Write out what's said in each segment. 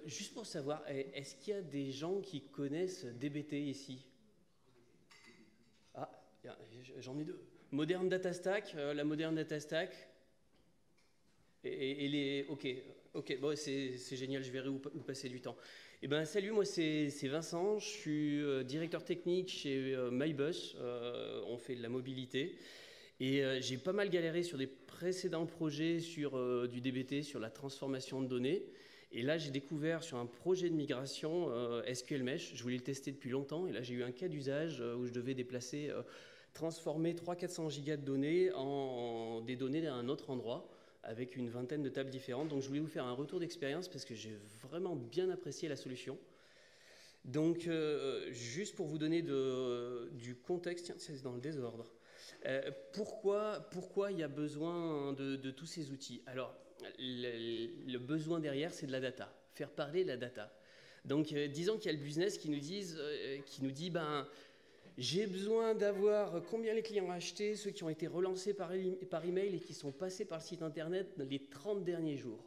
Juste pour savoir, est-ce qu'il y a des gens qui connaissent DBT ici? Ah, j'en ai deux. Modern Data Stack, la Modern Data Stack. Et les... Ok, bon, c'est génial, je verrai où passer du temps. Eh ben, salut, moi c'est Vincent, je suis directeur technique chez MyBus, on fait de la mobilité. Et j'ai pas mal galéré sur des précédents projets sur du DBT, sur la transformation de données. Et là, j'ai découvert sur un projet de migration SQL Mesh. Je voulais le tester depuis longtemps. Et là, j'ai eu un cas d'usage où je devais déplacer, transformer 300-400 gigas de données en des données à un autre endroit avec une vingtaine de tables différentes. Donc, je voulais vous faire un retour d'expérience parce que j'ai vraiment bien apprécié la solution. Donc, juste pour vous donner du contexte, tiens, c'est dans le désordre. Pourquoi il y a besoin de tous ces outils? Alors, le besoin derrière, c'est de la data, faire parler de la data. Donc, disons qu'il y a le business qui nous dit, ben, j'ai besoin d'avoir combien les clients ont acheté, ceux qui ont été relancés par email et qui sont passés par le site internet les 30 derniers jours.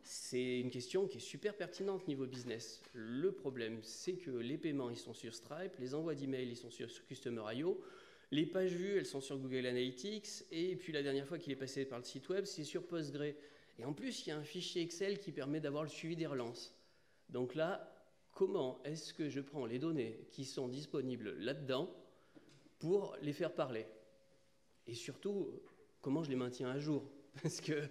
C'est une question qui est super pertinente niveau business. Le problème, c'est que les paiements, ils sont sur Stripe, les envois d'email, ils sont sur Customer.io, les pages vues, elles sont sur Google Analytics, et puis la dernière fois qu'il est passé par le site web, c'est sur Postgre. Et en plus, il y a un fichier Excel qui permet d'avoir le suivi des relances. Donc là, comment est-ce que je prends les données qui sont disponibles là-dedans pour les faire parler? Et surtout, comment je les maintiens à jour? Parce que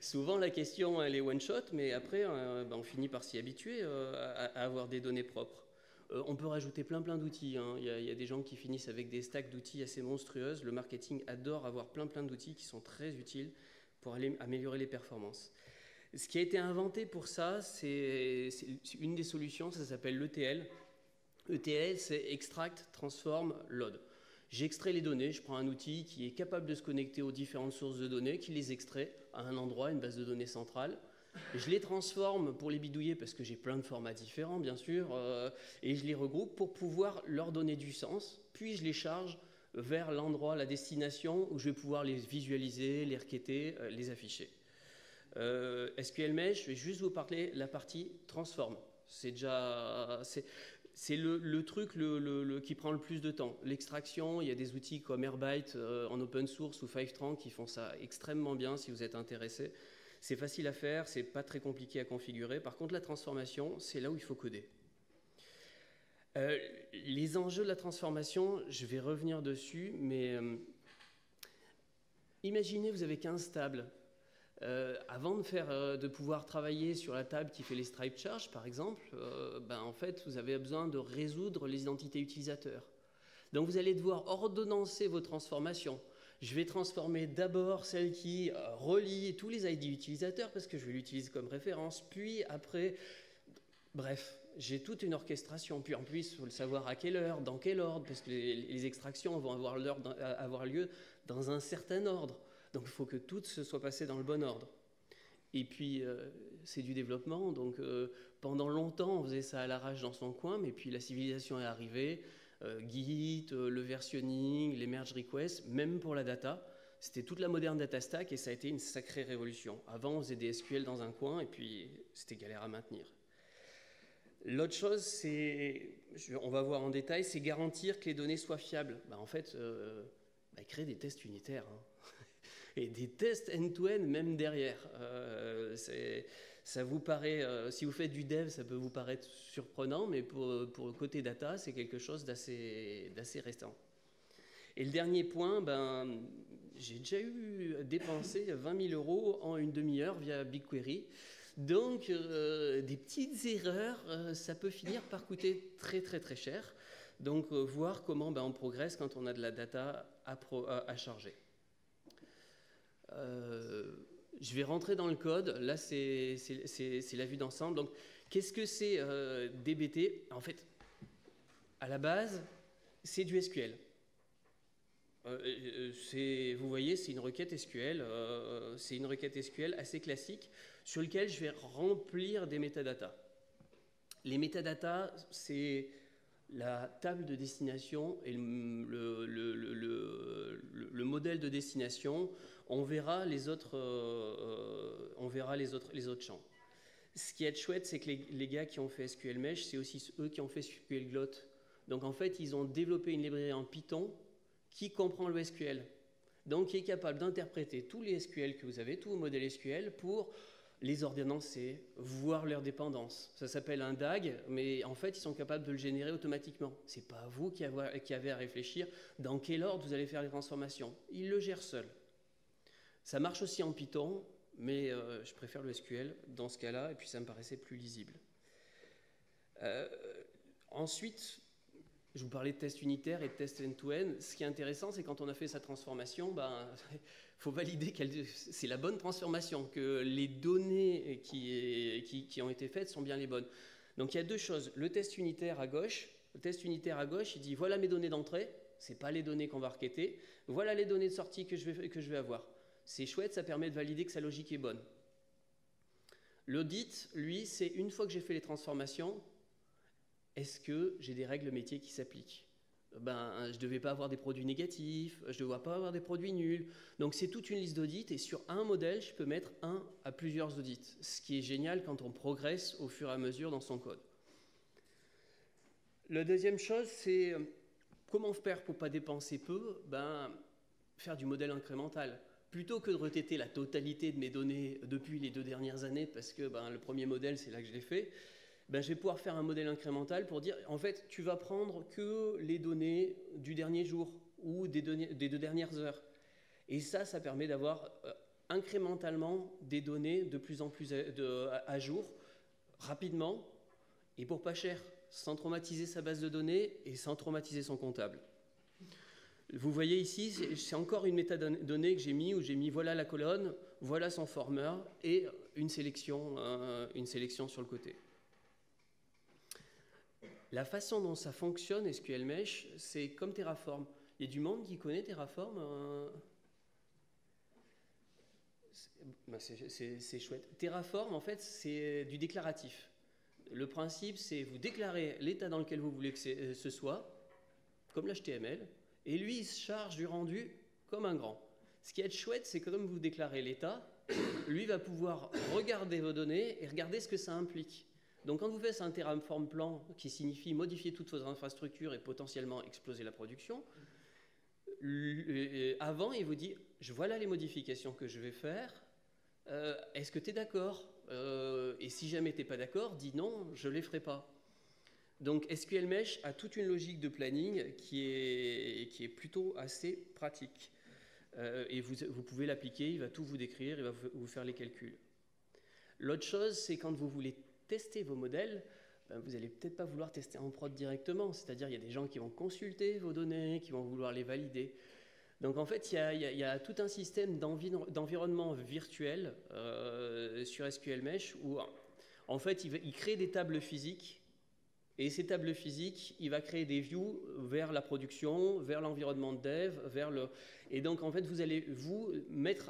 souvent la question elle est one shot, mais après on finit par s'y habituer à avoir des données propres. On peut rajouter plein d'outils, hein. Il y a des gens qui finissent avec des stacks d'outils assez monstrueuses. Le marketing adore avoir plein d'outils qui sont très utiles pour aller améliorer les performances. Ce qui a été inventé pour ça, c'est une des solutions, ça s'appelle l'ETL. ETL, c'est Extract, Transform, Load. J'extrais les données, je prends un outil qui est capable de se connecter aux différentes sources de données, qui les extrait à un endroit, une base de données centrale. Je les transforme pour les bidouiller parce que j'ai plein de formats différents, bien sûr, et je les regroupe pour pouvoir leur donner du sens, puis je les charge vers l'endroit, la destination, où je vais pouvoir les visualiser, les requêter, les afficher. SQL Mesh, je vais juste vous parler de la partie transform. C'est déjà... C'est le truc qui prend le plus de temps. L'extraction, il y a des outils comme Airbyte en open source ou Fivetran qui font ça extrêmement bien si vous êtes intéressé. C'est facile à faire, c'est pas très compliqué à configurer. Par contre, la transformation, c'est là où il faut coder. Les enjeux de la transformation, je vais revenir dessus, mais imaginez vous avez 15 tables. Avant de pouvoir travailler sur la table qui fait les stripe charges, par exemple, en fait, vous avez besoin de résoudre les identités utilisateurs. Donc, vous allez devoir ordonnancer vos transformations. Je vais transformer d'abord celle qui relie tous les ID utilisateurs parce que je vais l'utiliser comme référence, puis après... Bref, j'ai toute une orchestration. Puis en plus, il faut le savoir à quelle heure, dans quel ordre, parce que les extractions vont avoir lieu dans un certain ordre. Donc il faut que tout se soit passé dans le bon ordre. Et puis, c'est du développement. Donc pendant longtemps, on faisait ça à l'arrache dans son coin, mais puis la civilisation est arrivée. Git, le versionning, les merge requests, même pour la data. C'était toute la moderne data stack et ça a été une sacrée révolution. Avant, on faisait des SQL dans un coin et puis c'était galère à maintenir. L'autre chose, on va voir en détail, c'est garantir que les données soient fiables. En fait, créer des tests unitaires. Hein. Et des tests end-to-end même derrière. Ça vous paraît, si vous faites du dev, ça peut vous paraître surprenant, mais pour le côté data, c'est quelque chose d'assez récent. Et le dernier point, j'ai déjà eu dépensé 20 000 € en une demi-heure via BigQuery. Donc, des petites erreurs, ça peut finir par coûter très cher. Donc, voir comment on progresse quand on a de la data à charger. Je vais rentrer dans le code. Là, c'est la vue d'ensemble. Donc, qu'est-ce que c'est DBT? En fait, à la base, c'est du SQL. Vous voyez, c'est une requête SQL. C'est une requête SQL assez classique sur laquelle je vais remplir des métadatas. Les métadatas, c'est la table de destination et le modèle de destination. On verra les autres champs. Ce qui est chouette, c'est que les gars qui ont fait SQL Mesh, c'est aussi eux qui ont fait SQL Glot. Donc en fait, ils ont développé une librairie en Python qui comprend le SQL. Donc qui est capable d'interpréter tous les SQL que vous avez, tous vos modèles SQL, pour les ordonnancer, voir leurs dépendances. Ça s'appelle un DAG, mais en fait, ils sont capables de le générer automatiquement. Ce n'est pas vous qui avez à réfléchir dans quel ordre vous allez faire les transformations. Ils le gèrent seuls. Ça marche aussi en Python, mais je préfère le SQL dans ce cas-là, et puis ça me paraissait plus lisible. Ensuite, je vous parlais de test unitaire et de test end-to-end. Ce qui est intéressant, c'est quand on a fait sa transformation, faut valider que c'est la bonne transformation, que les données qui ont été faites sont bien les bonnes. Donc il y a deux choses. Le test unitaire à gauche, il dit voilà mes données d'entrée, ce n'est pas les données qu'on va requêter, voilà les données de sortie que je vais avoir. C'est chouette, ça permet de valider que sa logique est bonne. L'audit, lui, c'est une fois que j'ai fait les transformations, est-ce que j'ai des règles métiers qui s'appliquent ? Je ne devais pas avoir des produits négatifs, je ne dois pas avoir des produits nuls. Donc c'est toute une liste d'audits et sur un modèle, je peux mettre un à plusieurs audits, ce qui est génial quand on progresse au fur et à mesure dans son code. La deuxième chose, c'est comment faire pour ne pas dépenser peu ? Faire du modèle incrémental. Plutôt que de retêter la totalité de mes données depuis les 2 dernières années, parce que le premier modèle, c'est là que je l'ai fait, je vais pouvoir faire un modèle incrémental pour dire, en fait, tu vas prendre que les données du dernier jour ou des 2 dernières heures. Et ça permet d'avoir incrémentalement des données de plus en plus à jour, rapidement et pour pas cher, sans traumatiser sa base de données et sans traumatiser son comptable. Vous voyez ici, c'est encore une métadonnée que j'ai mis, où j'ai mis voilà la colonne, voilà son former et une sélection sur le côté. La façon dont ça fonctionne, SQL Mesh, c'est comme Terraform. Il y a du monde qui connaît Terraform c'est chouette. Terraform, en fait, c'est du déclaratif. Le principe, c'est vous déclarez l'état dans lequel vous voulez que ce soit, comme l'HTML, et lui, il se charge du rendu comme un grand. Ce qui est chouette, c'est que comme vous déclarez l'état, lui va pouvoir regarder vos données et regarder ce que ça implique. Donc quand vous faites un Terraform plan, qui signifie modifier toutes vos infrastructures et potentiellement exploser la production, avant, il vous dit, voilà les modifications que je vais faire, est-ce que tu es d'accord ? Et si jamais tu n'es pas d'accord, dis non, je ne les ferai pas. Donc SQL Mesh a toute une logique de planning qui est plutôt assez pratique. Et vous pouvez l'appliquer, il va tout vous décrire, il va vous faire les calculs. L'autre chose, c'est quand vous voulez tester vos modèles, vous n'allez peut-être pas vouloir tester en prod directement, c'est-à-dire il y a des gens qui vont consulter vos données, qui vont vouloir les valider. Donc en fait, il y a tout un système d'environnement virtuel sur SQL Mesh où en fait, il crée des tables physiques. Et ces tables physiques, il va créer des views vers la production, vers l'environnement de dev, et donc en fait vous allez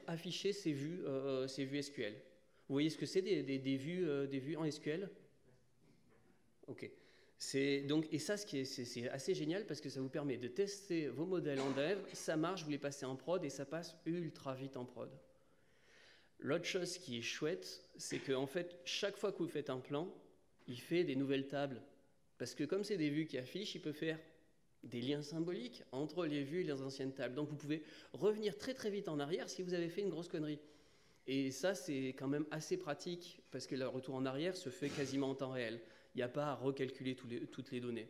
afficher ces vues SQL. Vous voyez ce que c'est des vues en SQL ? Ok. Et ça, c'est assez génial parce que ça vous permet de tester vos modèles en dev, ça marche, vous les passez en prod et ça passe ultra vite en prod. L'autre chose qui est chouette, c'est qu'en fait, chaque fois que vous faites un plan, il fait des nouvelles tables. Parce que comme c'est des vues qui affichent, il peut faire des liens symboliques entre les vues et les anciennes tables. Donc vous pouvez revenir très très vite en arrière si vous avez fait une grosse connerie. Et ça, c'est quand même assez pratique parce que le retour en arrière se fait quasiment en temps réel. Il n'y a pas à recalculer toutes les données.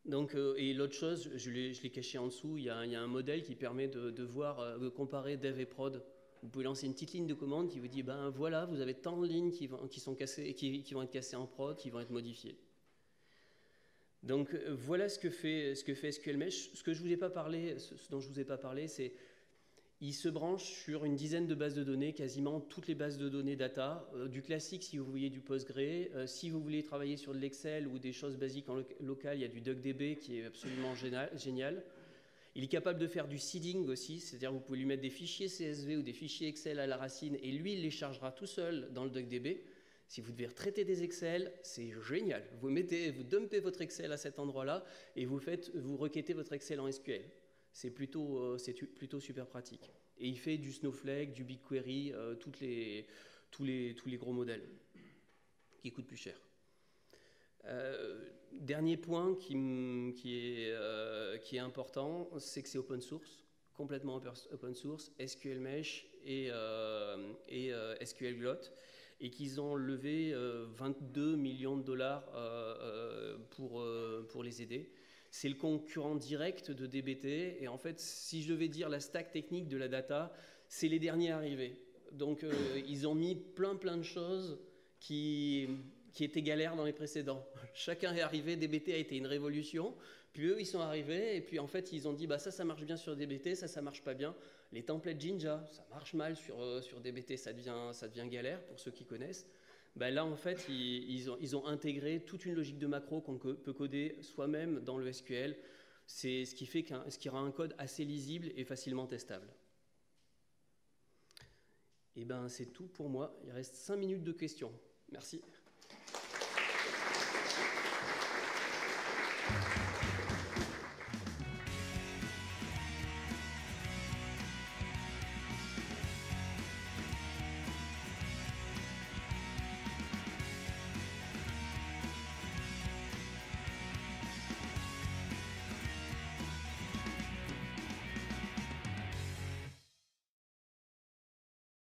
Donc, et l'autre chose, je l'ai caché en dessous, il y a un modèle qui permet de comparer dev et prod. Vous pouvez lancer une petite ligne de commande qui vous dit voilà, vous avez tant de lignes qui vont être cassées en prod, qui vont être modifiées. Donc voilà ce que fait SQL Mesh. Ce dont je ne vous ai pas parlé, c'est il se branche sur une dizaine de bases de données, quasiment toutes les bases de données data, du classique si vous voulez du Postgre, si vous voulez travailler sur de l'Excel ou des choses basiques en local, il y a du DuckDB qui est absolument génial. Il est capable de faire du seeding aussi, c'est-à-dire vous pouvez lui mettre des fichiers CSV ou des fichiers Excel à la racine et lui, il les chargera tout seul dans le DuckDB. Si vous devez retraiter des Excel, c'est génial. Vous dumpez votre Excel à cet endroit-là et vous requêtez votre Excel en SQL. C'est plutôt super pratique. Et il fait du Snowflake, du BigQuery, tous les gros modèles qui coûtent plus cher. Dernier point qui est important, c'est que c'est open source, complètement open source, SQL Mesh et SQL Glot, et qu'ils ont levé 22 millions de dollars pour les aider. C'est le concurrent direct de DBT, et en fait, si je devais dire la stack technique de la data, c'est les derniers arrivés. Donc, ils ont mis plein de choses qui étaient galères dans les précédents. Chacun est arrivé, DBT a été une révolution, puis eux, ils sont arrivés, et puis en fait, ils ont dit, bah ça marche bien sur DBT, ça marche pas bien. Les templates Jinja, ça marche mal sur DBT, ça devient galère, pour ceux qui connaissent. Bah là, en fait, ils ont intégré toute une logique de macro qu'on peut coder soi-même dans le SQL. C'est ce qui fait ce qui rend un code assez lisible et facilement testable. Et ben, c'est tout pour moi. Il reste 5 minutes de questions. Merci.